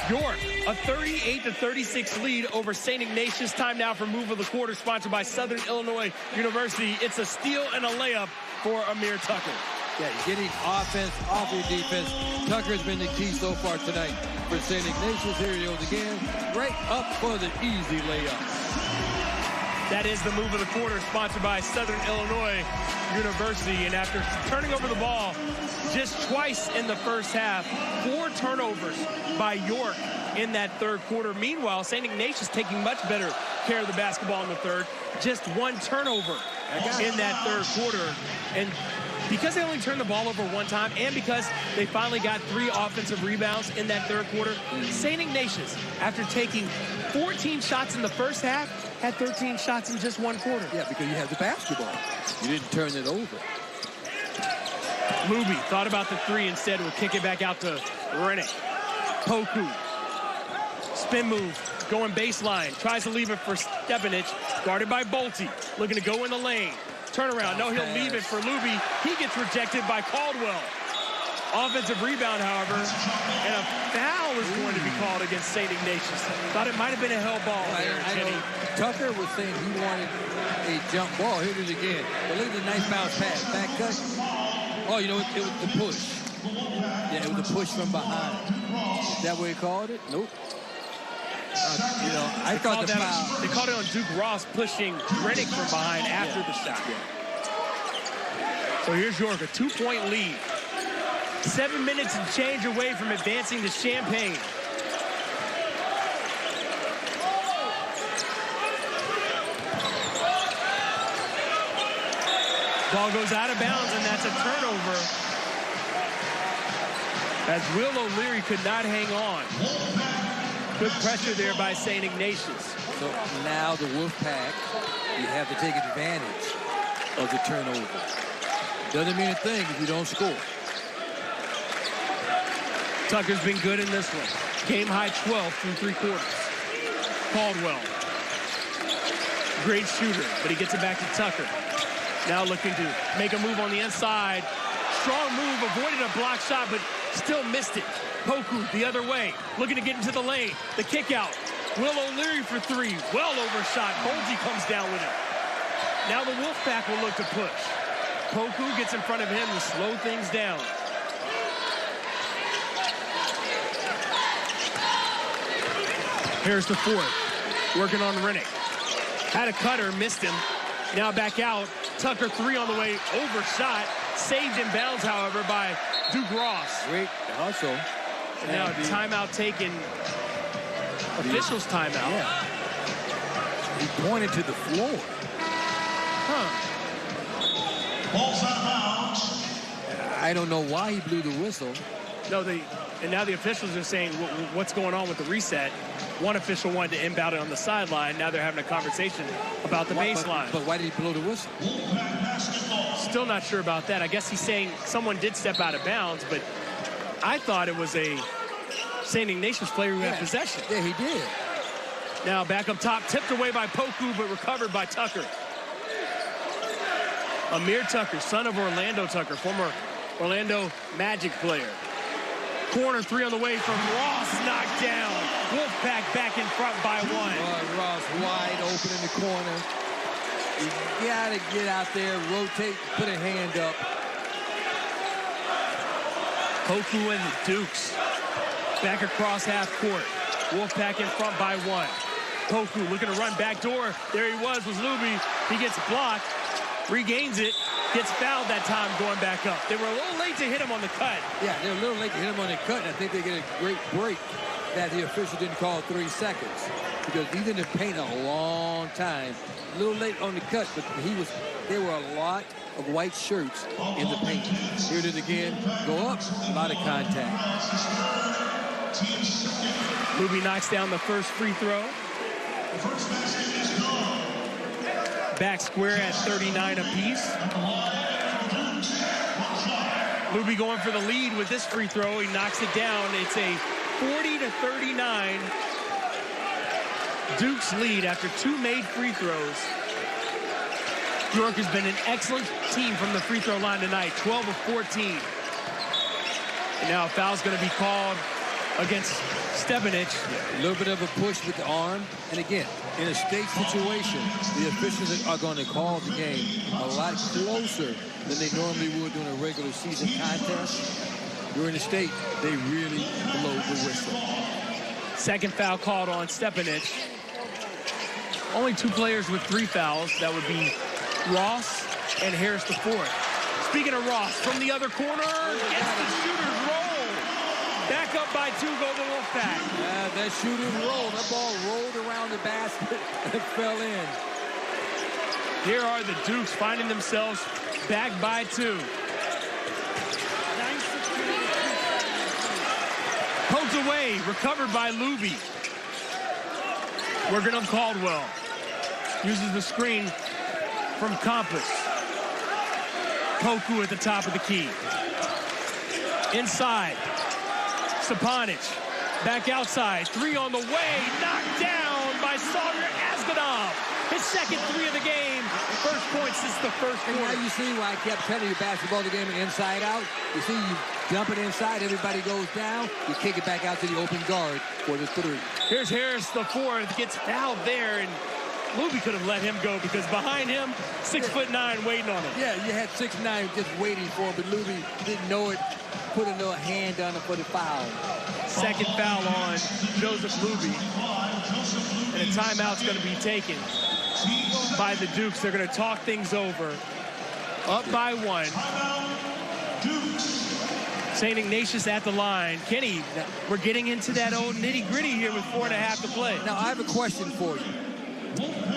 York, a 38-36 lead over St. Ignatius. Time now for Move of the Quarter, sponsored by Southern Illinois University. It's a steal and a layup for Amir Tucker. Yeah, getting offense off your defense. Tucker's been the key so far tonight for St. Ignatius. Here he goes again. Right up for the easy layup. That is the Move of the Quarter, sponsored by Southern Illinois University. And after turning over the ball just twice in the first half, 4 turnovers by York in that third quarter. Meanwhile, St. Ignatius taking much better care of the basketball in the third. Just 1 turnover in that third quarter. And because they only turned the ball over 1 time, and because they finally got 3 offensive rebounds in that third quarter, St. Ignatius, after taking 14 shots in the first half, had 13 shots in just 1 quarter. Yeah, because you have the basketball. You didn't turn it over. Luby thought about the 3 instead. Will kick it back out to Rennick. Poku. Spin move. Going baseline. Tries to leave it for Stepanich. Guarded by Bolte. Looking to go in the lane. Turnaround. No, he'll leave it for Luby. He gets rejected by Caldwell. Offensive rebound, however, and a foul is going to be called against St. Ignatius. Thought it might have been a hell ball there, Jenny. Tucker was saying he wanted a jump ball. Here it is again. But look at the nice bounce pass. Back cut. Oh, you know, it was the push. Yeah, it was the push from behind. Is that what he called it? Nope. You know, I thought the foul. They called it on Duke Ross pushing Rennick from behind after the shot. So here's York, a 2-point lead. 7 minutes and change away from advancing to Champaign. Ball goes out of bounds, and that's a turnover. As Will O'Leary could not hang on. Good pressure there by St. Ignatius. So now the Wolfpack, you have to take advantage of the turnover. Doesn't mean a thing if you don't score. Tucker's been good in this one. Game high 12 through 3 quarters. Caldwell. Great shooter, but he gets it back to Tucker. Now looking to make a move on the inside. Strong move, avoided a block shot, but still missed it. Poku the other way, looking to get into the lane. The kick out. Will O'Leary for 3. Well overshot. Bolte comes down with it. Now the Wolfpack will look to push. Poku gets in front of him to slow things down. Here's the 4th. Working on Rennick. Had a cutter, missed him. Now back out. Tucker 3 on the way. Overshot. Saved in bounds, however, by Duke Ross. Great hustle. And now timeout taken. Officials timeout. Yeah. He pointed to the floor. I don't know why he blew the whistle. No, and now the officials are saying what's going on with the reset. One official wanted to inbound it on the sideline. Now they're having a conversation about the baseline. But why did he blow the whistle? Still not sure about that. I guess he's saying someone did step out of bounds, but I thought it was a St. Ignatius player who had possession. Yeah, he did. Now back up top, tipped away by Poku, but recovered by Tucker. Amir Tucker, son of Orlando Tucker, former Orlando Magic player. Corner 3 on the way from Ross, knocked down. Wolfpack back in front by 1. Ross wide open in the corner. You gotta get out there, rotate, put a hand up. Poku and the Dukes back across half court. Wolfpack in front by 1. Poku looking to run back door. There he was Luby. He gets blocked, regains it, gets fouled that time going back up. They were a little late to hit him on the cut. Yeah, they were a little late to hit him on the cut, and I think they get a great break that the official didn't call 3 seconds. Because he's in the paint a long time. A little late on the cut, but there were a lot of white shirts in the paint. Here it is again. Go up, a lot of contact. Luby knocks down the first free throw. Back square at 39 apiece. Luby going for the lead with this free throw. He knocks it down. It's a 40-39 Duke's lead after 2 made free throws. York has been an excellent team from the free throw line tonight, 12 of 14. And now a foul's going to be called against Stepanich. A little bit of a push with the arm. And again, in a state situation, the officials are going to call the game a lot closer than they normally would during a regular season contest. During the state, they really blow the whistle. Second foul called on Stepanich. Only 2 players with 3 fouls. That would be Ross and Harris the fourth. Speaking of Ross, from the other corner, gets the shooter's roll. Back up by 2, go the Wolfpack. That shooter's roll. That ball rolled around the basket and fell in. Here are the Dukes finding themselves back by 2. Poked away, recovered by Luby. Working on Caldwell. Uses the screen from Compass. Poku at the top of the key. Inside. Sapanic. Back outside. 3 on the way. Knocked down by Sawyer Asgadov. His second 3 of the game. First point since the first quarter. Now you see why I kept telling you basketball the game inside out. You see, you dump it inside, everybody goes down. You kick it back out to the open guard for the 3. Here's Harris, the fourth, gets fouled there, and Luby could have let him go because behind him, 6'9", waiting on him. Yeah, you had 6'9" just waiting for him, but Luby didn't know it. Put a little hand on him for the foul. Second foul on Joseph Luby, and a timeout's going to be taken by the Dukes. They're going to talk things over. Up by 1. St. Ignatius at the line. Kenny, we're getting into that old nitty-gritty here with 4.5 to play. Now, I have a question for you.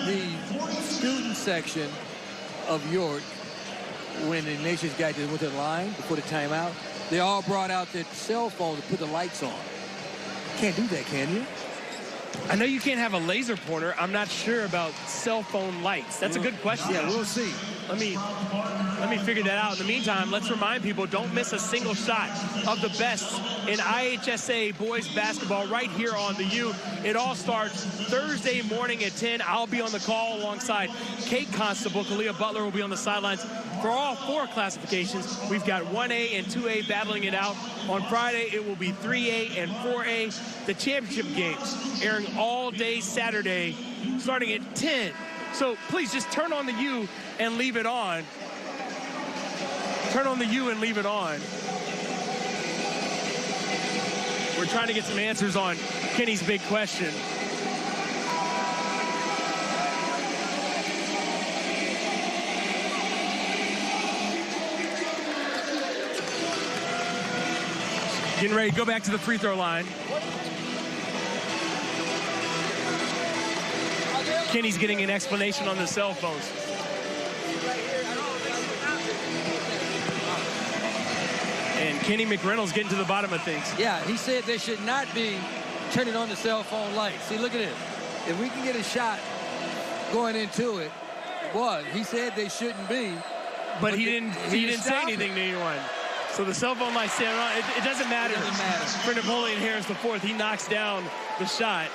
The student section of York, when the Ignatius guy just went to the line before the timeout, they all brought out their cell phones to put the lights on. Can't do that, can you? I know you can't have a laser pointer. I'm not sure about cell phone lights. That's a good question. Yeah, we'll see. Let me figure that out. In the meantime, let's remind people, don't miss a single shot of the best in IHSA boys basketball right here on the U. It all starts Thursday morning at 10. I'll be on the call alongside Kate Constable. Kalia Butler will be on the sidelines. For all 4 classifications, we've got 1A and 2A battling it out. On Friday, it will be 3A and 4A. The championship games airing all day Saturday, starting at 10. So please just turn on the U and leave it on. Turn on the U and leave it on. We're trying to get some answers on Kenny's big question. Getting ready to go back to the free throw line. Kenny's getting an explanation on the cell phones. And Kenny McReynolds getting to the bottom of things. Yeah, he said they should not be turning on the cell phone lights. See, look at this. If we can get a shot going into it, he said they shouldn't be. But he didn't say anything to anyone. So the cell phone lights stay on. It doesn't matter. It doesn't matter. For Napoleon Harris IV, he knocks down the shot.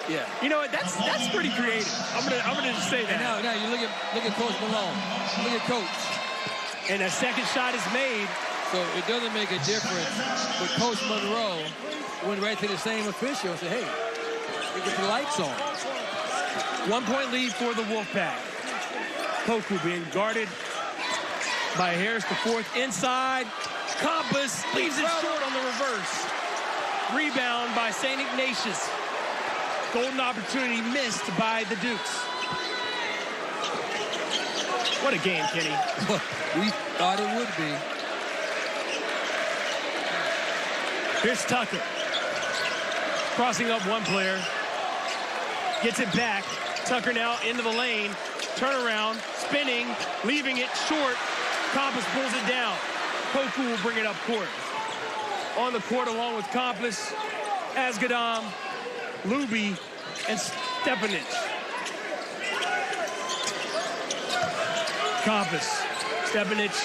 Yeah. You know what? That's pretty creative. I'm gonna just say that. And now you look at Coach Malone. Look at Coach. And a second shot is made. So it doesn't make a difference. But Coach Monroe went right to the same official and said, hey, get the lights on. 1 point lead for the Wolfpack. Poku being guarded by Harris IV. Inside. Compass leaves it short on the reverse. Rebound by St. Ignatius. Golden opportunity missed by the Dukes. What a game, Kenny. We thought it would be. Here's Tucker. Crossing up one player. Gets it back. Tucker now into the lane. Turnaround. Spinning. Leaving it short. Compass pulls it down. Poku will bring it up court. On the court along with Compass, Asgadam, Luby, and Stepanich. Compass, Stepanich.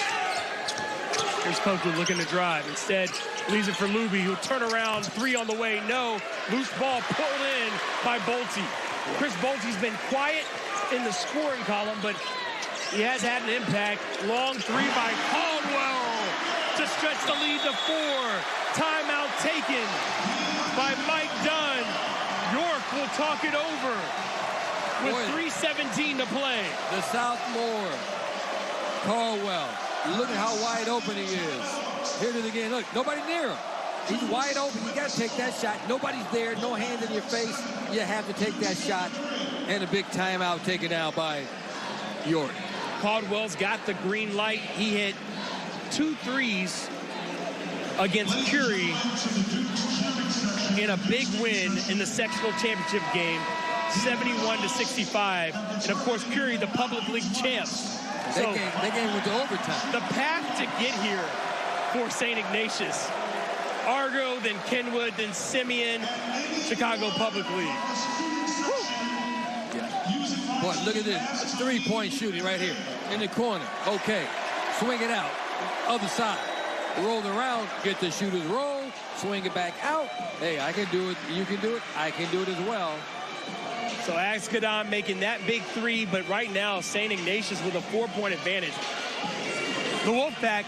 Here's Poku looking to drive. Instead, leaves it for Luby, who'll turn around. 3 on the way. No. Loose ball pulled in by Bolte. Chris Bolte's been quiet in the scoring column, but he has had an impact. Long 3 by Caldwell to stretch the lead to 4. Timeout taken by Mike Dunn. York will talk it over with 3:17 to play. The sophomore, Caldwell. Look at how wide open he is. Here it is again. Look, nobody near him. He's wide open. You got to take that shot. Nobody's there. No hands in your face. You have to take that shot. And a big timeout taken out by York. Caldwell's got the green light. He hit 2 threes against Curie in a big win in the sectional championship game, 71-65. And of course, Curie, the public league champs. That game went to overtime. The path to get here for St. Ignatius: Argo, then Kenwood, then Simeon, Chicago Public League. Yeah. Boy, look at this. 3-point shooting right here in the corner. Okay. Swing it out. Other side. Roll around. Get the shooter's roll. Swing it back out. Hey, I can do it. You can do it. I can do it as well. So Ascadon making that big 3, but right now St. Ignatius with a 4-point advantage. The Wolfpack,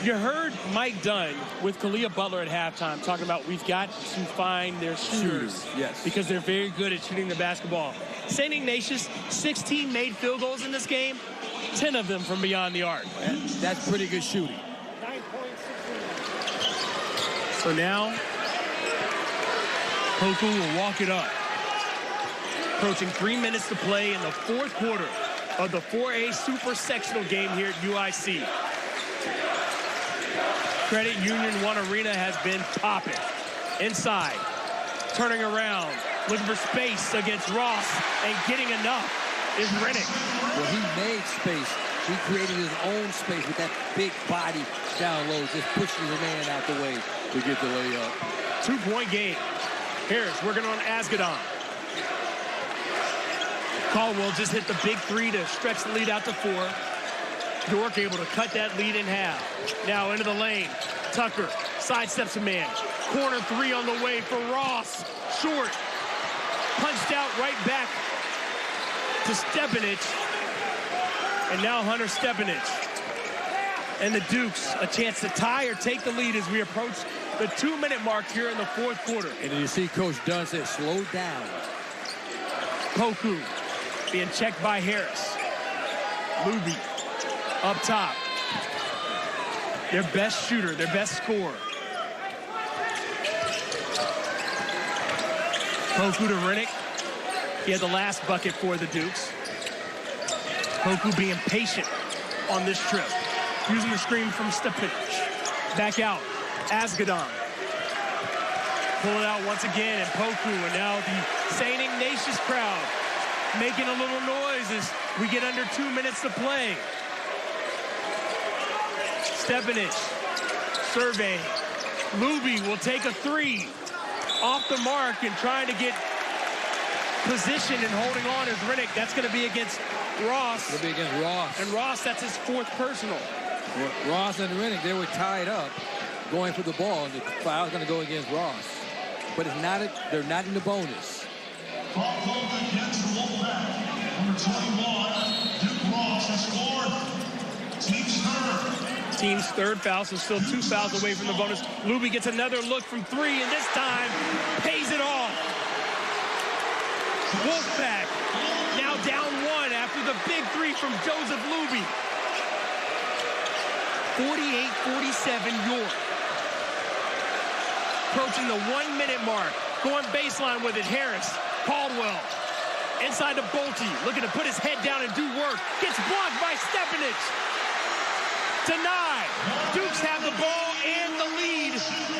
you heard Mike Dunn with Kalia Butler at halftime talking about we've got to find their shooters. Yes. Because they're very good at shooting the basketball. St. Ignatius, 16 made field goals in this game, 10 of them from beyond the arc. That's pretty good shooting. So now, Poku will walk it up. Approaching 3 minutes to play in the 4th quarter of the 4A Super Sectional game here at UIC. Credit Union 1 Arena has been popping. Inside, turning around, looking for space against Ross, and getting enough is Rennick. Well, he made space. He created his own space with that big body down low, just pushing the man out the way to get the layup. 2-point game. Harris working on Asgadon. Caldwell just hit the big 3 to stretch the lead out to 4. York able to cut that lead in half. Now into the lane. Tucker sidesteps a man. Corner 3 on the way for Ross. Short. Punched out right back to Stepanich. And now Hunter Stepanich. And the Dukes a chance to tie or take the lead as we approach the 2-minute mark here in the 4th quarter. And you see Coach Dunn said, slow down. Poku being checked by Harris. Luby up top. Their best shooter, their best scorer. Poku to Rennick. He had the last bucket for the Dukes. Poku being patient on this trip. Using the screen from Stepanich. Back out. Asgadon. Pull it out once again, and Poku, and now the St. Ignatius crowd making a little noise as we get under 2 minutes to play. Stepanich surveying. Luby will take a 3 off the mark and trying to get position and holding on as Rennick. That's going to be against Ross. It'll be against Ross. And Ross, that's his 4th personal. Ross and Rennick, they were tied up going for the ball, and the foul's going to go against Ross. But it's not they're not in the bonus. Against the Wolfpack. Number 21, Duke Ross has scored. Team's 3rd foul, so still 2 fouls away from the bonus. Luby gets another look from 3, and this time pays it off. Wolfpack now down 1 after the big 3 from Joseph Luby. 48-47 York. Approaching the 1-minute mark. Going baseline with it, Harris. Caldwell. Inside to Bolte. Looking to put his head down and do work. Gets blocked by Stepanich. Denied. Dukes have the ball and the lead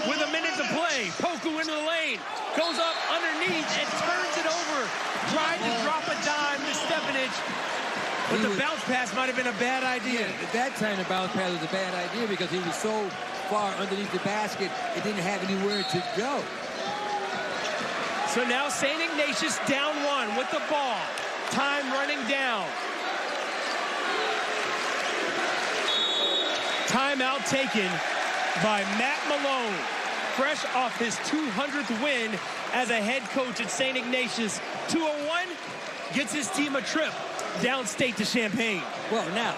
with a minute to play. Poku into the lane. Goes up underneath and turns it over. Tried to drop a dime to Stepanich. But the bounce pass might have been a bad idea. Yeah, at that time, the bounce pass was a bad idea because he was so far underneath the basket, it didn't have anywhere to go. So now St. Ignatius down 1 with the ball. Time running down. Timeout taken by Matt Malone. Fresh off his 200th win as a head coach at St. Ignatius. 201 gets his team a trip downstate to Champaign. Well, now,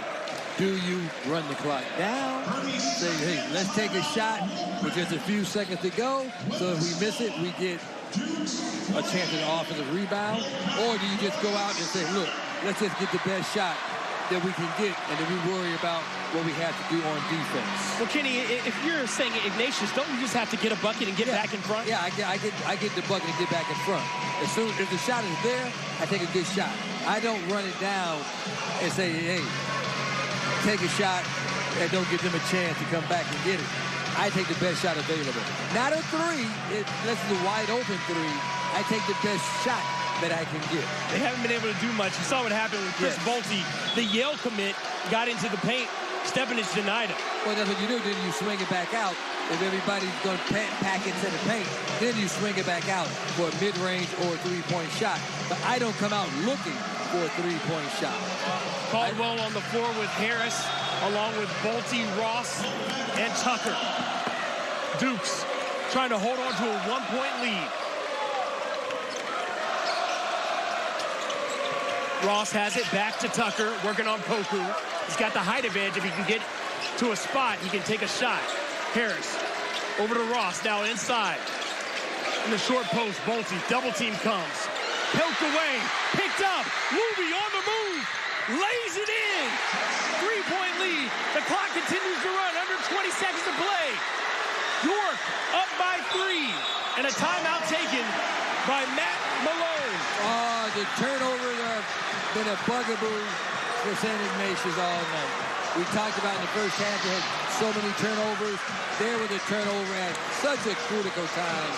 do you run the clock down? Say, hey, let's take a shot with just a few seconds to go. So if we miss it, we get a chance at an offensive rebound. Or do you just go out and say, look, let's just get the best shot that we can get, and then we worry about what we have to do on defense. Well, Kenny, if you're saying Ignatius, don't you just have to get a bucket and get back in front? Yeah, I get the bucket and get back in front. As soon as the shot is there, I take a good shot. I don't run it down and say, hey, take a shot and don't give them a chance to come back and get it. I take the best shot available. Not a three, unless it's a wide open three. I take the best shot that I can get. They haven't been able to do much. You saw what happened with Chris Bolte. The Yale commit got into the paint. Stepanich denied him. Well, that's what you do. Then you swing it back out. If everybody's going to pack into the paint, then you swing it back out for a mid-range or a three-point shot. But I don't come out looking for a three-point shot. Caldwell on the floor with Harris, along with Bolte, Ross, and Tucker. Dukes trying to hold on to a one-point lead. Ross has it back to Tucker, working on Poku. He's got the height advantage. If he can get to a spot, he can take a shot. Harris over to Ross, now inside. In the short post, Bolte, double team comes. Poked away, picked up. Luby on the move, lays it in. Three-point lead. The clock continues to run, under 20 seconds to play. York up by 3, and a timeout taken by Matt Malone. Oh, the turnovers have been a bugaboo for St. Ignatius all night. We talked about in the first half, they had so many turnovers. There was a turnover at such a critical time.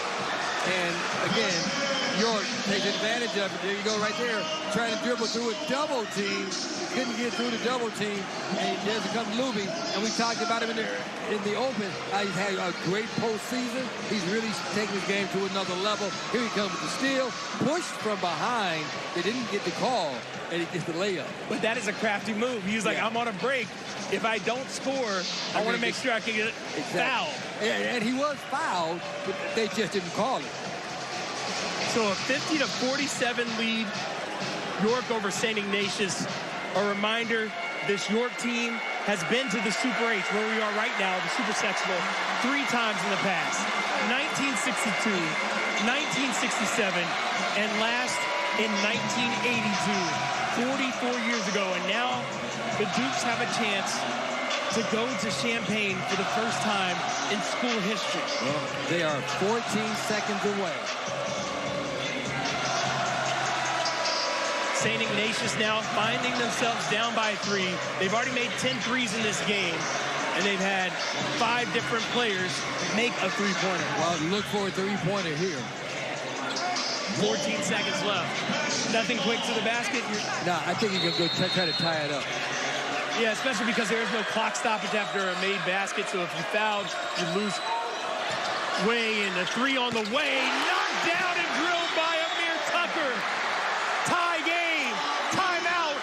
And again, York takes advantage of it. There you go right there, trying to dribble through a double team. Couldn't get through the double team, and there's comes Luby. And we talked about him in the open. He's had a great postseason. He's really taking his game to another level. Here he comes with the steal, pushed from behind. They didn't get the call, and he gets the layup. But that is a crafty move. He's like, I'm on a break. If I don't score, I want to make sure I can get fouled. And he was fouled, but they just didn't call it. So a 50-47 lead, York over St. Ignatius. A reminder, this York team has been to the Super 8, where we are right now, the Super Sectional, 3 times in the past. 1962, 1967, and last in 1982, 44 years ago. And now the Dukes have a chance to go to Champaign for the first time in school history. Well, they are 14 seconds away. St. Ignatius now finding themselves down by 3. They've already made 10 threes in this game, and they've had 5 different players make a three-pointer. Well, look for a three-pointer here. 14 seconds left. Nothing quick to the basket. No, I think you're going to go try to tie it up. Yeah, especially because there is no clock stoppage after a made basket, so if you fouled, you lose. Way in, a 3 on the way. Knocked down and drilled by Amir Tucker. Tie game. Timeout.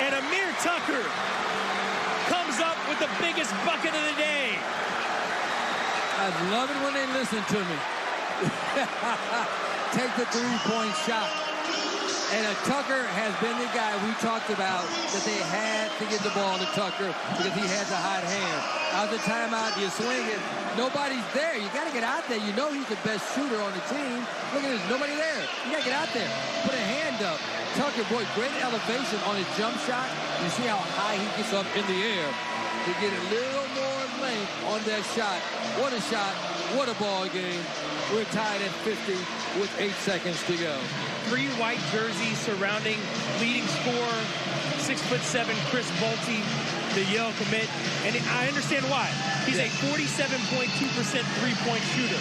And Amir Tucker comes up with the biggest bucket of the day. I love it when they listen to me. Take the three-point shot. And Tucker has been the guy we talked about that they had to get the ball to Tucker because he has a hot hand. Out the timeout, you're swinging. Nobody's there. You got to get out there. You know he's the best shooter on the team. Look at this. Nobody there. You got to get out there. Put a hand up. Tucker, boy, great elevation on his jump shot. You see how high he gets up in the air to get a little more length on that shot. What a shot. What a ball game. We're tied at 50 with 8 seconds to go. 3 white jerseys surrounding leading scorer, 6'7" Chris Bolte, the Yale commit. And I understand why. He's a 47.2% three-point shooter.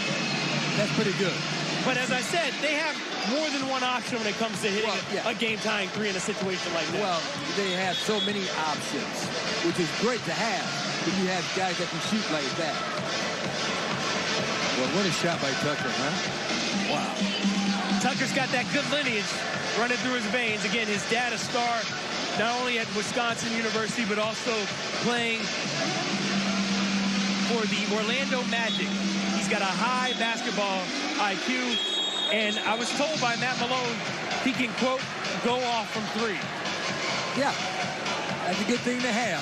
That's pretty good. But as I said, they have more than one option when it comes to hitting a game-tying 3 in a situation like that. Well, they have so many options, which is great to have when you have guys that can shoot like that. Well, what a shot by Tucker, huh? Wow. Tucker's got that good lineage running through his veins. Again, his dad a star, not only at Wisconsin University, but also playing for the Orlando Magic. He's got a high basketball IQ, and I was told by Matt Malone he can, quote, go off from 3. Yeah. That's a good thing to have.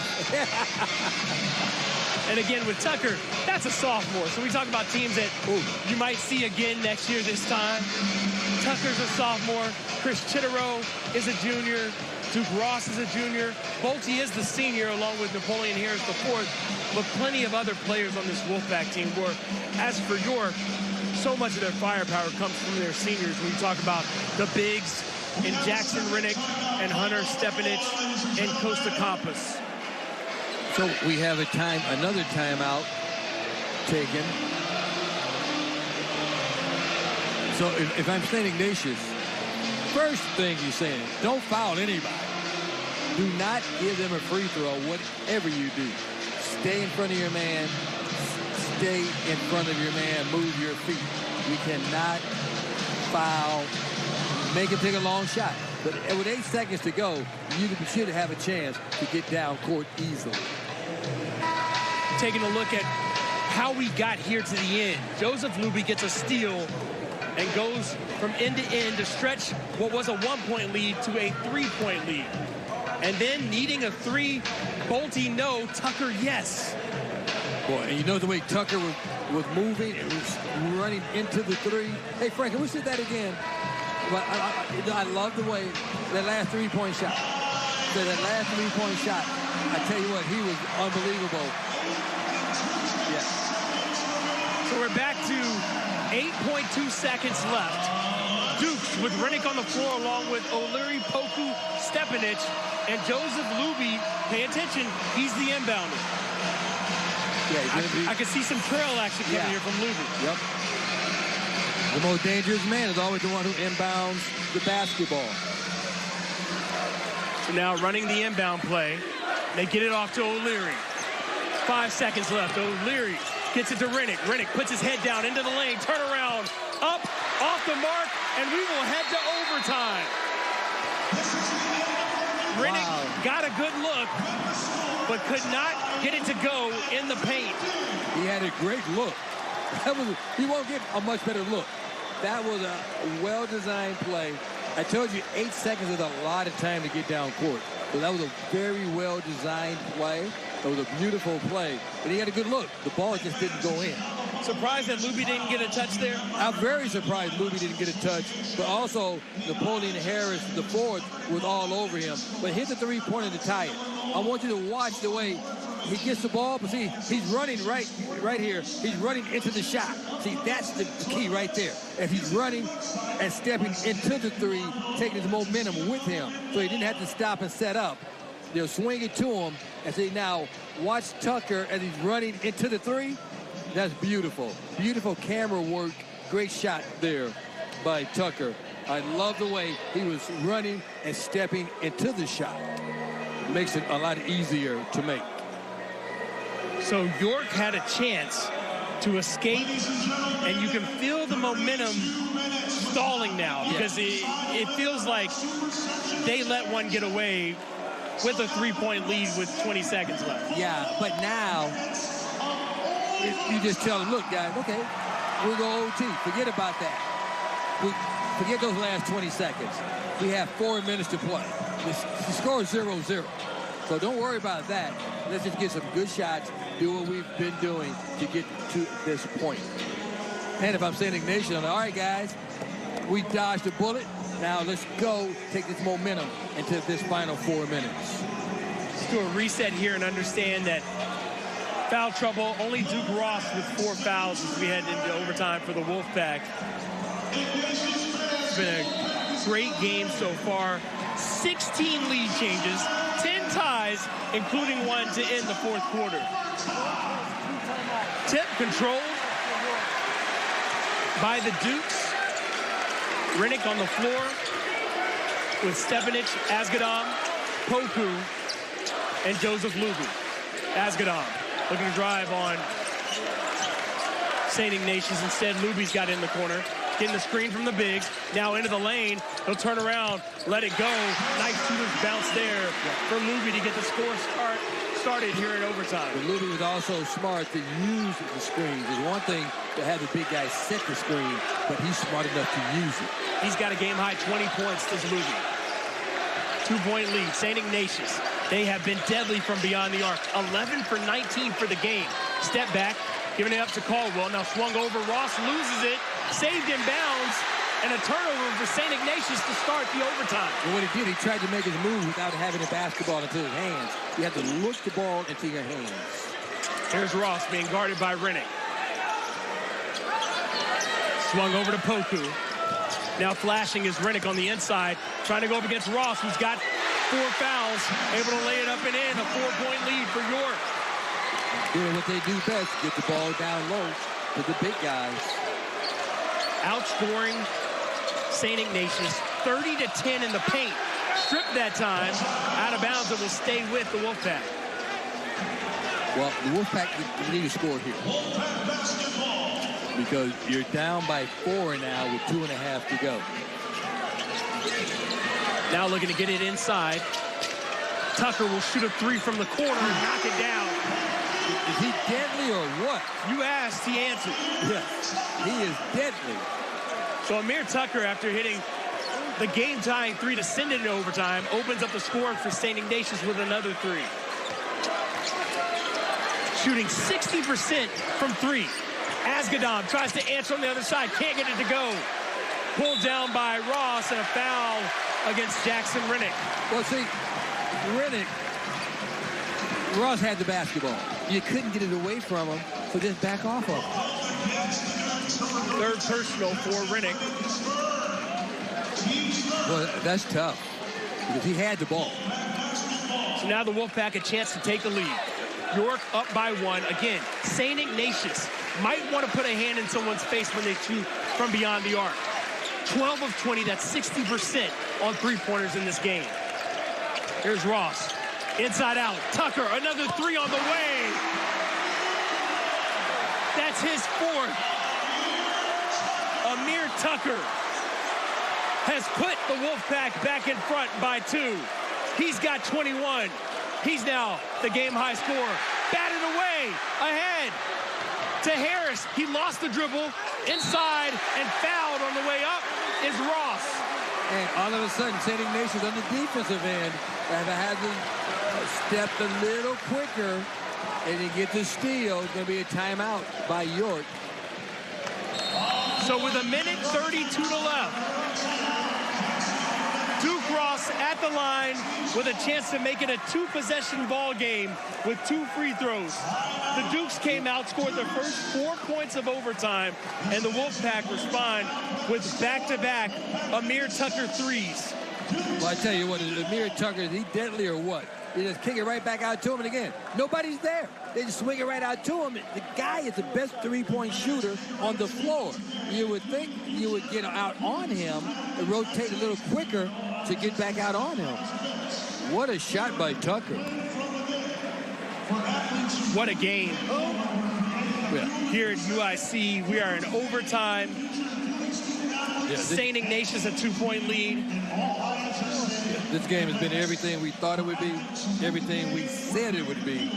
And again, with Tucker, that's a sophomore. So we talk about teams that you might see again next year this time. Tucker's a sophomore. Chris Chitterow is a junior. Duke Ross is a junior. Bolte is the senior, along with Napoleon Harris IV. But plenty of other players on this Wolfpack team were. As for York, so much of their firepower comes from their seniors. When you talk about the bigs in Jackson Rinnick and Hunter Stepanich and Costa Campos. So we have another timeout taken. So if I'm St. Ignatius, first thing you're saying, don't foul anybody. Do not give them a free throw, whatever you do. Stay in front of your man. Stay in front of your man. Move your feet. You cannot foul. Make him take a long shot. But with 8 seconds to go, you should have a chance to get down court easily. Taking a look at how we got here to the end. Joseph Luby gets a steal and goes from end to end to stretch what was a 1-point lead to a 3-point lead. And then needing a 3, Bolte no, Tucker yes. Boy, and you know the way Tucker was moving, it was running into the 3. Hey, Frank, can we see that again? But I love the way that last 3-point shot. That last 3-point shot, I tell you what, he was unbelievable. Yeah. So we're back to 8.2 seconds left. Dukes with Rinnick on the floor along with O'Leary, Poku, Stepanich, and Joseph Luby. Pay attention, he's the inbounder. Yeah, I can see some trail action coming here from Luby. Yep. The most dangerous man is always the one who inbounds the basketball. So now running the inbound play. They get it off to O'Leary. 5 seconds left. O'Leary gets it to Rinnick. Rinnick puts his head down into the lane. Turn around. Up. Off the mark. And we will head to overtime. Rinnick got a good look, but could not get it to go in the paint. He had a great look. He won't get a much better look. That was a well-designed play. I told you 8 seconds is a lot of time to get down court. So that was a very well-designed play. It was a beautiful play. But he had a good look. The ball just didn't go in. Surprised that Luby didn't get a touch there? I'm very surprised Luby didn't get a touch. But also, Napoleon Harris, the fourth, was all over him. But hit the three-pointer to tie it. I want you to watch the way he gets the ball, but see, he's running right here. He's running into the shot. See, that's the key right there. If he's running and stepping into the 3, taking his momentum with him, so he didn't have to stop and set up. They'll swing it to him and say, now, watch Tucker as he's running into the 3. That's beautiful. Beautiful camera work. Great shot there by Tucker. I love the way he was running and stepping into the shot. It makes it a lot easier to make. So York had a chance to escape, and you can feel the momentum stalling now because it feels like they let one get away with a 3-point lead with 20 seconds left. Yeah, but now you just tell them, look, guys, okay, we'll go OT. Forget about that. Forget those last 20 seconds. We have 4 minutes to play. The score is 0-0. So don't worry about that. Let's just get some good shots, do what we've been doing to get to this point. And if I'm St. Ignatius, I'm like, all right, guys, we dodged a bullet. Now let's go take this momentum into this final 4 minutes. Let's do a reset here and understand that foul trouble, only Duke Ross with 4 fouls as we head into overtime for the Wolfpack. It's been a great game so far. 16 lead changes, 10 ties, including one to end the 4th quarter. Tip controlled by the Dukes. Rinnick on the floor with Stepanich, Asgadam, Poku, and Joseph Luby. Asgadam looking to drive on St. Ignatius. Instead, Luby's got in the corner. Getting the screen from the bigs. Now into the lane. He'll turn around, let it go. Nice shooter's bounce there for Luby to get the score started here in overtime. But Luby was also smart to use the screen. There's one thing to have the big guy set the screen, but he's smart enough to use it. He's got a game-high 20 points, this Luby. 2-point lead, St. Ignatius. They have been deadly from beyond the arc. 11 for 19 for the game. Step back, giving it up to Caldwell. Now swung over. Ross loses it. Saved in bounds. And a turnover for St. Ignatius to start the overtime. Well, what he did, he tried to make his move without having the basketball into his hands. You have to look the ball into your hands. Here's Ross being guarded by Rennick. Swung over to Poku. Now flashing is Rennick on the inside, trying to go up against Ross, who's got 4 fouls, able to lay it up and in. A 4-point lead for York. Doing what they do best, get the ball down low to the big guys. Outscoring St. Ignatius 30-10 in the paint. Stripped that time, out of bounds, and will stay with the Wolfpack. Well, the Wolfpack need to score here. Because you're down by 4 now with 2.5 to go. Now looking to get it inside. Tucker will shoot a 3 from the corner and knock it down. Is he deadly or what? You asked, he answered. Yes, he is deadly. So Amir Tucker, after hitting the game-tying 3 to send it in overtime, opens up the score for St. Ignatius with another 3. Shooting 60% from 3. Asgadam tries to answer on the other side. Can't get it to go. Pulled down by Ross, and a foul against Jackson Rennick. Well, see, Ross had the basketball. You couldn't get it away from him, so just back off of him. Third personal for Rennick. Well, that's tough because he had the ball. So now the Wolfpack a chance to take the lead. York up by 1. Again, St. Ignatius might want to put a hand in someone's face when they shoot from beyond the arc. 12 of 20, that's 60% on 3-pointers in this game. Here's Ross. Inside out. Tucker, another 3 on the way. That's his 4th. Amir Tucker has put the Wolfpack back in front by 2. He's got 21. He's now the game-high scorer. Batted away, ahead to Harris. He lost the dribble inside and fouled on the way up is Ross. And all of a sudden, St. Ignatius on the defensive end had to step a little quicker and he gets a steal. It's going to be a timeout by York. So with 1:32 to left, Duke Ross at the line with a chance to make it a 2-possession ball game with 2 free throws. The Dukes came out, scored their first 4 points of overtime, and the Wolfpack respond with back-to-back Amir Tucker 3s. Well, I tell you what, Amir Tucker, is he deadly or what? They just kick it right back out to him, and again, nobody's there. They just swing it right out to him. The guy is the best 3-point shooter on the floor. You would think you would get out on him and rotate a little quicker to get back out on him. What a shot by Tucker. What a game. Yeah. Here at UIC, we are in overtime. Yeah, St. Ignatius a 2-point lead. This game has been everything we thought it would be, everything we said it would be.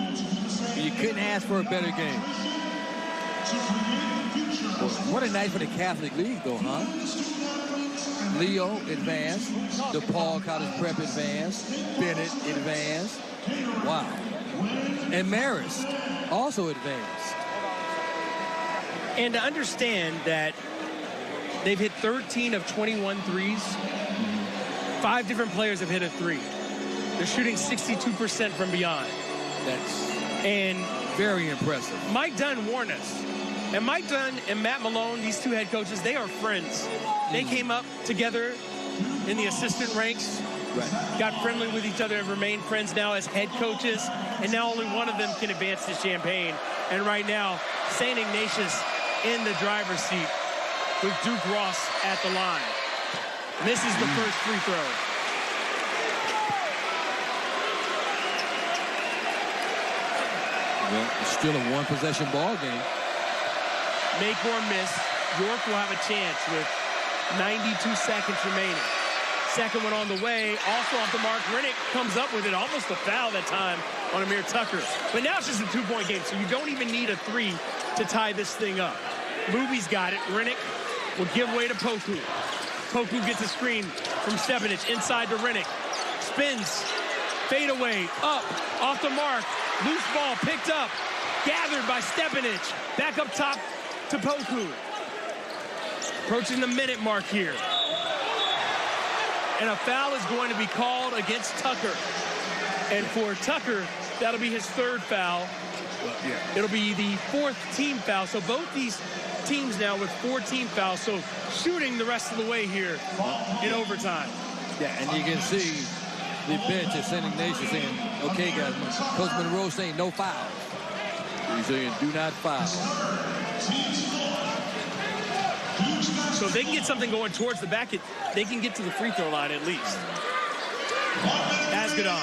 You couldn't ask for a better game. Well, what a night for the Catholic League, though, huh? Leo advanced. DePaul College Prep advanced. Bennett advanced. Wow. And Marist also advanced. And to understand that they've hit 13 of 21 threes. 5 different players have hit a 3. They're shooting 62% from beyond. That's and very impressive. Mike Dunn warned us. And Mike Dunn and Matt Malone, these 2 head coaches, they are friends. They came up together in the assistant ranks, got friendly with each other, and remained friends now as head coaches. And now only one of them can advance to Champaign. And right now, St. Ignatius in the driver's seat with Duke Ross at the line. Misses the first free throw. Well, it's still a 1-possession ball game. Make or miss, York will have a chance with 92 seconds remaining. Second one on the way, also off the mark. Rennick comes up with it, almost a foul that time on Amir Tucker. But now it's just a 2-point game, so you don't even need a 3 to tie this thing up. Luby's got it. Rennick will give way to Poku. Poku gets a screen from Stepanich inside to Rennick. Spins, Fade away, up, off the mark. Loose ball picked up, gathered by Stepanich. Back up top to Poku. Approaching the minute mark here. And a foul is going to be called against Tucker. And for Tucker, that'll be his third foul. Well, yeah. It'll be the fourth team foul. So both these teams now with 4 team fouls. So shooting the rest of the way here in overtime. Yeah, and you can see the bench at St. Ignatius saying, okay, guys, Coach Monroe saying no fouls. He's saying do not foul. So if they can get something going towards the back, they can get to the free throw line at least. Asgadon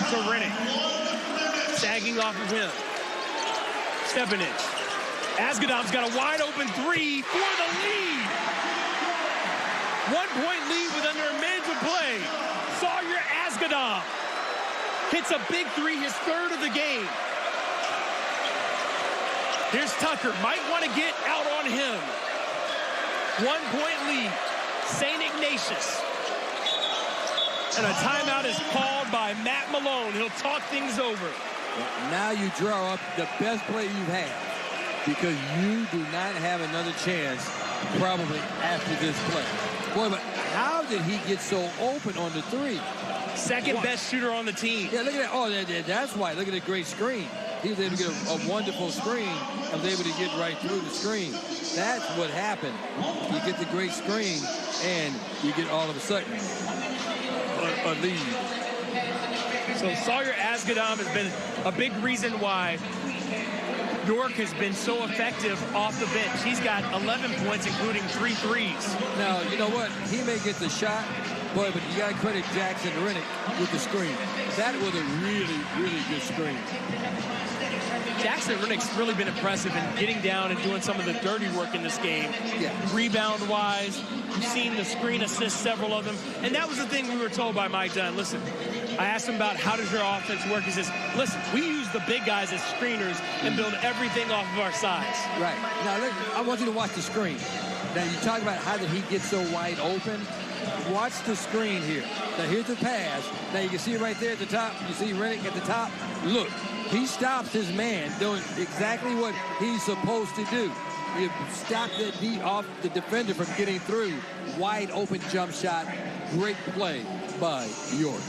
to Rennick. Sagging off of him. Stepanich. Asgadon's got a wide open 3 for the lead. 1-point lead with under a minute to play. Sawyer Asgadon hits a big 3, his third of the game. Here's Tucker. Might want to get out on him. 1-point lead. St. Ignatius. And a timeout is called by Matt Malone. He'll talk things over. Now you draw up the best play you've had because you do not have another chance probably after this play. Boy, but how did he get so open on the 3? Second best shooter on the team. Yeah, look at that. Oh, that's why. Look at the great screen. He was able to get a wonderful screen and was able to get right through the screen. That's what happened. You get the great screen and you get all of a sudden a lead. So Sawyer Asgadon has been a big reason why York has been so effective off the bench. He's got 11 points, including 3 threes. Now, you know what? He may get the shot, boy, but you got to credit Jackson Rennick with the screen. That was a really, really good screen. Jackson Rennick's really been impressive in getting down and doing some of the dirty work in this game. Yeah. Rebound-wise, you've seen the screen assist, several of them. And that was the thing we were told by Mike Dunn. Listen, I asked him about how does your offense work. He says, listen, we use the big guys as screeners and build everything off of our size. Right. Now, look, I want you to watch the screen. Now, you talk about how did he get so wide open. Watch the screen here. Now, here's the pass. Now, you can see right there at the top. You see Rennick at the top. Look, he stops his man doing exactly what he's supposed to do. You stop off the defender from getting through. Wide open jump shot. Great play by York.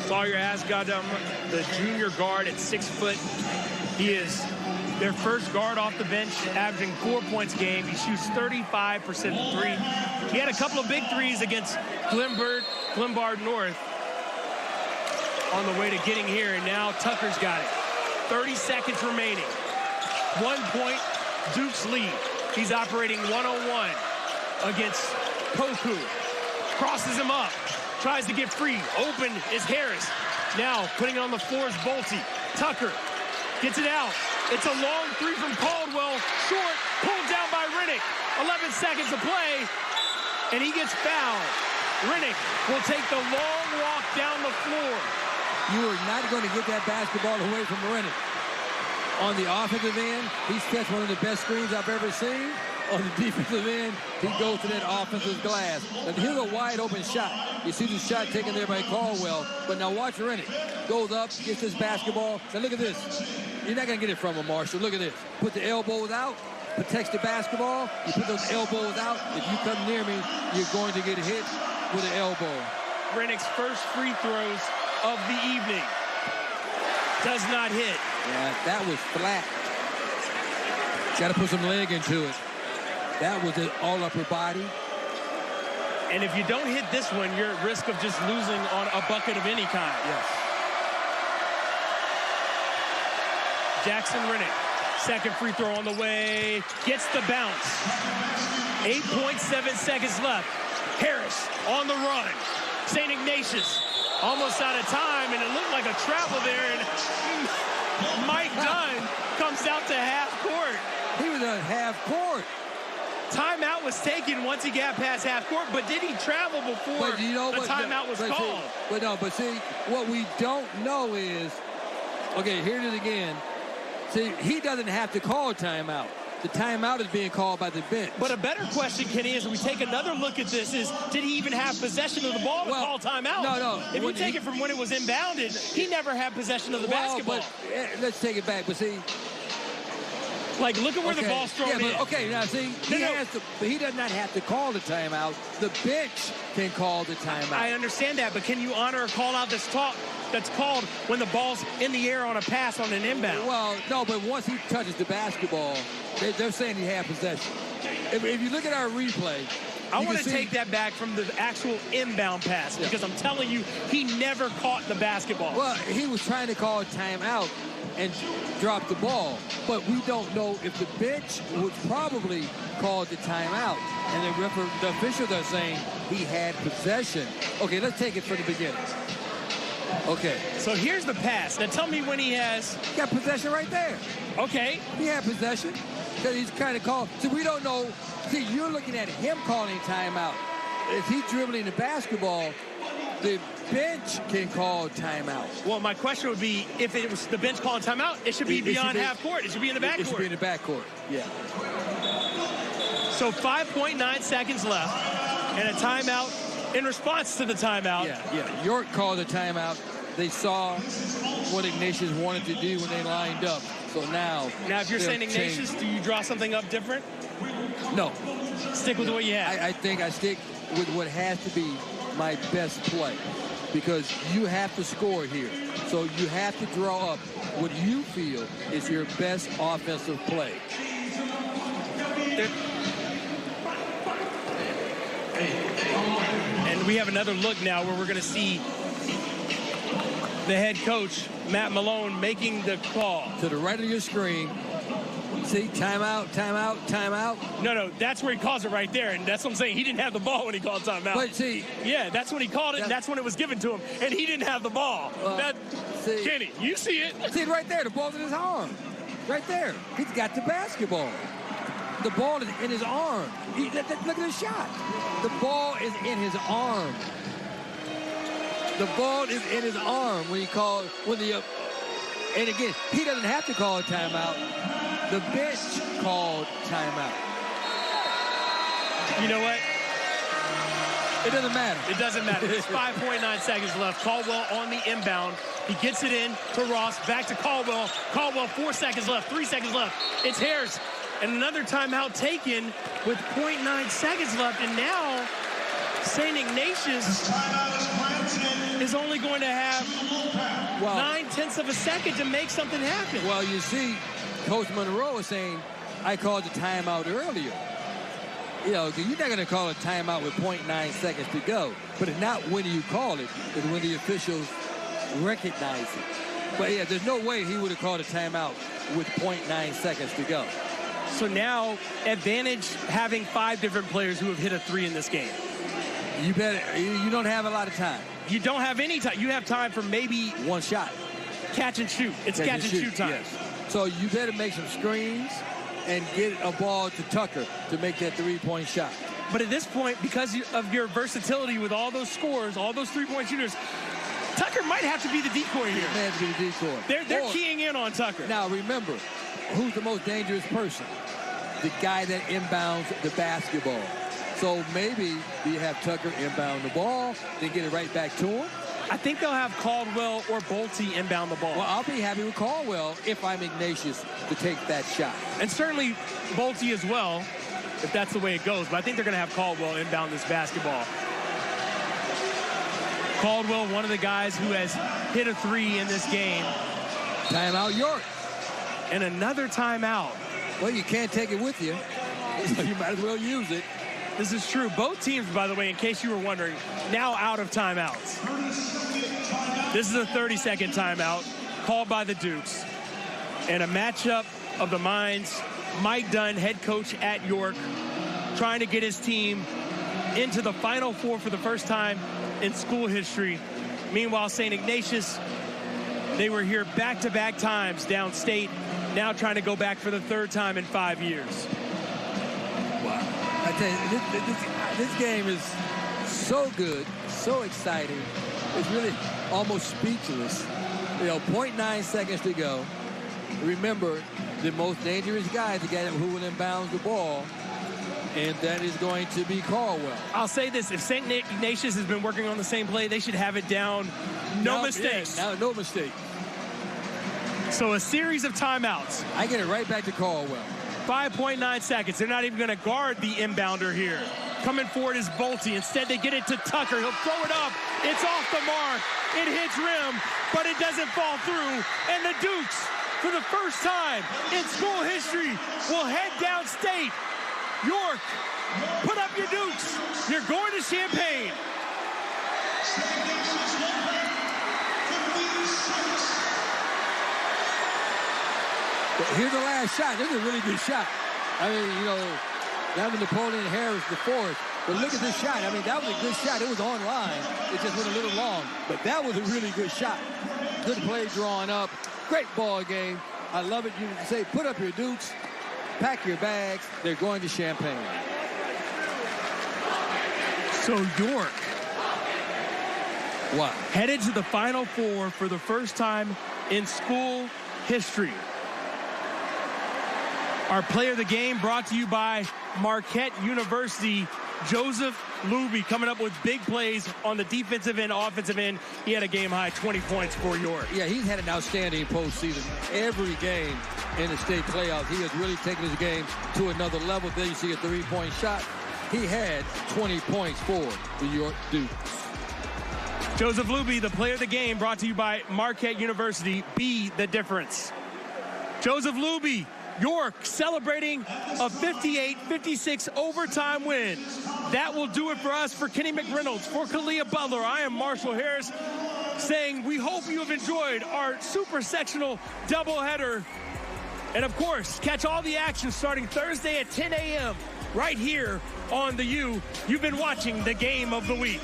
Sawyer Asgadon, the junior guard at 6 foot. He is their first guard off the bench, averaging 4 points a game. He shoots 35% from 3. He had a couple of big threes against Glenbard North on the way to getting here, and now Tucker's got it. 30 seconds remaining. 1 point, Duke's lead. He's operating 1-on-1 against Poku. Crosses him up. Tries to get free. Open is Harris. Now putting it on the floor is Bolte. Tucker gets it out. It's a long 3 from Caldwell. Short. Pulled down by Rennick. 11 seconds to play. And he gets fouled. Rennick will take the long walk down the floor. You are not going to get that basketball away from Rennick. On the offensive end, he's catch one of the best screens I've ever seen. On the defensive end, he goes to that offensive glass. And here's a wide open shot. You see the shot taken there by Caldwell. But now watch Rennick. Goes up, gets his basketball. Now look at this. You're not going to get it from him, Marshall. Look at this. Put the elbows out. Protects the basketball. You put those elbows out. If you come near me, you're going to get hit with an elbow. Rennick's first free throws of the evening. Does not hit. Yeah, that was flat. Got to put some leg into it. That was an all-upper body. And if you don't hit this one, you're at risk of just losing on a bucket of any kind. Yes. Jackson Rennick, second free throw on the way, gets the bounce. 8.7 seconds left. Harris on the run. St. Ignatius almost out of time, and it looked like a travel there, and Mike Dunn comes out to half court. He was on half court. Timeout was taken once he got past half court, but did he travel before the timeout was called? But see, what we don't know is, okay, here it is again. See, he doesn't have to call a timeout. the timeout is being called by the bench. But a better question, Kenny, as we take another look at this is, did he even have possession of the ball to call timeout? No. If you take it from when it was inbounded, he never had possession of the basketball. But, let's take it back. But see, like, look at where the ball's thrown in. Okay, now see, he does not have to call the timeout. The bench can call the timeout. I understand that, but can you honor a call out that's called when the ball's in the air on a pass on an inbound? Well, no, but once he touches the basketball, they're saying he had possession. If you look at our replay, I want to take that back from the actual inbound pass because I'm telling you, he never caught the basketball. Well, he was trying to call a timeout and drop the ball, but we don't know if the bench would probably call the timeout. And the officials are saying he had possession. Okay, let's take it from the beginning. Okay. So here's the pass. Now tell me when he has... He got possession right there. Okay. He had possession. Because he's kind of called... See, we don't know... See, you're looking at him calling timeout. If he's dribbling the basketball, the bench can call timeout. Well, my question would be, if it was the bench calling timeout, it should be beyond half court. It should be in the back court. It should be in the back court, yeah. So 5.9 seconds left, and a timeout in response to the timeout. Yeah. York called a timeout. They saw what Ignatius wanted to do when they lined up. So now... Now, if you're saying Ignatius, do you draw something up different? No. Stick with what you have. I think I stick with what has to be my best play because you have to score here. So you have to draw up what you feel is your best offensive play. And we have another look now where we're going to see the head coach, Matt Malone, making the call. To the right of your screen. See, timeout. No, that's where he calls it right there. And that's what I'm saying. He didn't have the ball when he called timeout. But see. Yeah, that's when he called it, and that's when it was given to him. And he didn't have the ball. Kenny, you see it. See it right there. The ball's in his arm. Right there. He's got the basketball. The ball is in his arm. Look at the shot. The ball is in his arm. The ball is in his arm when he called, and again, he doesn't have to call a timeout. The bench called timeout. You know what? It doesn't matter. It doesn't matter. There's 5.9 seconds left. Caldwell on the inbound. He gets it in to Ross. Back to Caldwell. Caldwell, 4 seconds left. 3 seconds left. It's Harris. And another timeout taken with 0.9 seconds left. And now St. Ignatius is only going to have 9/10 of a second to make something happen. Well, you see, Coach Monroe is saying, I called the timeout earlier. You know, you're not going to call a timeout with 0.9 seconds to go. But it's not when you call it, it's when the officials recognize it. But yeah, there's no way he would have called a timeout with 0.9 seconds to go. So now, advantage having 5 different players who have hit a 3 in this game. You don't have a lot of time. You don't have any time. You have time for maybe one shot. Catch and shoot. It's catch and shoot time. Yes. So you better make some screens and get a ball to Tucker to make that 3-point shot. But at this point, because of your versatility with all those scores, all those 3-point shooters, Tucker might have to be the decoy here. He may have to be the decoy. They're keying in on Tucker. Now remember, who's the most dangerous person? The guy that inbounds the basketball. So maybe you have Tucker inbound the ball, then get it right back to him. I think they'll have Caldwell or Bolte inbound the ball. Well, I'll be happy with Caldwell if I'm Ignatius to take that shot. And certainly Bolte as well, if that's the way it goes. But I think they're going to have Caldwell inbound this basketball. Caldwell, one of the guys who has hit a 3 in this game. Timeout, York. And another timeout. Well, you can't take it with you, so you might as well use it. This is true. Both teams, by the way, in case you were wondering, now out of timeouts. This is a 30-second timeout called by the Dukes. And a matchup of the minds. Mike Dunn, head coach at York, trying to get his team into the Final Four for the first time in school history. Meanwhile, St. Ignatius, they were here back-to-back times downstate, now trying to go back for the 3rd time in 5 years. Wow. I tell you, this game is so good, so exciting. It's really almost speechless. 0.9 seconds to go. Remember, the most dangerous guy, the guy who will inbounds the ball, and that is going to be Caldwell. I'll say this, if St. Ignatius has been working on the same play, they should have it down. No mistakes. Yeah, no mistake. So a series of timeouts. I get it right back to Caldwell. 5.9 seconds. They're not even going to guard the inbounder here. Coming forward is Bolte. Instead, they get it to Tucker. He'll throw it up. It's off the mark. It hits rim, but it doesn't fall through. And the Dukes, for the first time in school history, will head downstate. York, put up your Dukes. You're going to Champaign. Here's the last shot. This is a really good shot. I mean, you know, that was Napoleon Harris the fourth. But look at this shot. I mean, that was a good shot. It was online. It just went a little long. But that was a really good shot. Good play drawn up. Great ball game. I love it. You say, put up your Dukes. Pack your bags. They're going to Champaign. So York. What? Headed to the Final Four for the first time in school history. Our player of the game brought to you by Marquette University. Joseph Luby coming up with big plays on the defensive end, offensive end. He had a game-high 20 points for York. Yeah, he's had an outstanding postseason. Every game in the state playoffs, he has really taken his game to another level. There you see a three-point shot. He had 20 points for the York Dukes. Joseph Luby, the player of the game, brought to you by Marquette University. Be the difference. Joseph Luby, York celebrating a 58-56 overtime win. That will do it for us. For Kenny McReynolds, for Kalia Butler, I am Marshall Harris saying we hope you have enjoyed our Super Sectional doubleheader. And of course, catch all the action starting Thursday at 10 a.m. right here on the U. You've been watching the Game of the Week.